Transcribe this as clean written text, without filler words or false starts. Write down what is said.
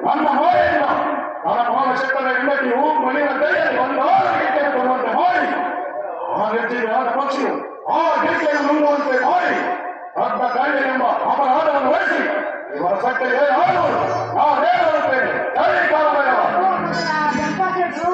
ನನ್ನ ಮಾಯೆಯಿಂದ ನನ್ನ ಮಾನ ಶಕ್ತನ ಹೆಂಡತಿಯು ಮನೆಯ ಕೈಯಲ್ಲಿ ಒಂದಾರಿಗೆ ಕೊಡುವಂತೆ ಮಾಡಿ ಆ ವ್ಯಕ್ತಿಗೆ ಆದ ಪಕ್ಷಿಯು ಆ ಗಿರಿಕೆಯನ್ನು ನುಂಗುವಂತೆ ಮಾಡಿ ಅರ್ಧ ಕಾರ್ಯ ಎಂಬ ಅಪರಾಧವನ್ನು ವಹಿಸಿ ಇವರ ಸಟ್ಟೆಗೆ ಆಡುವುದು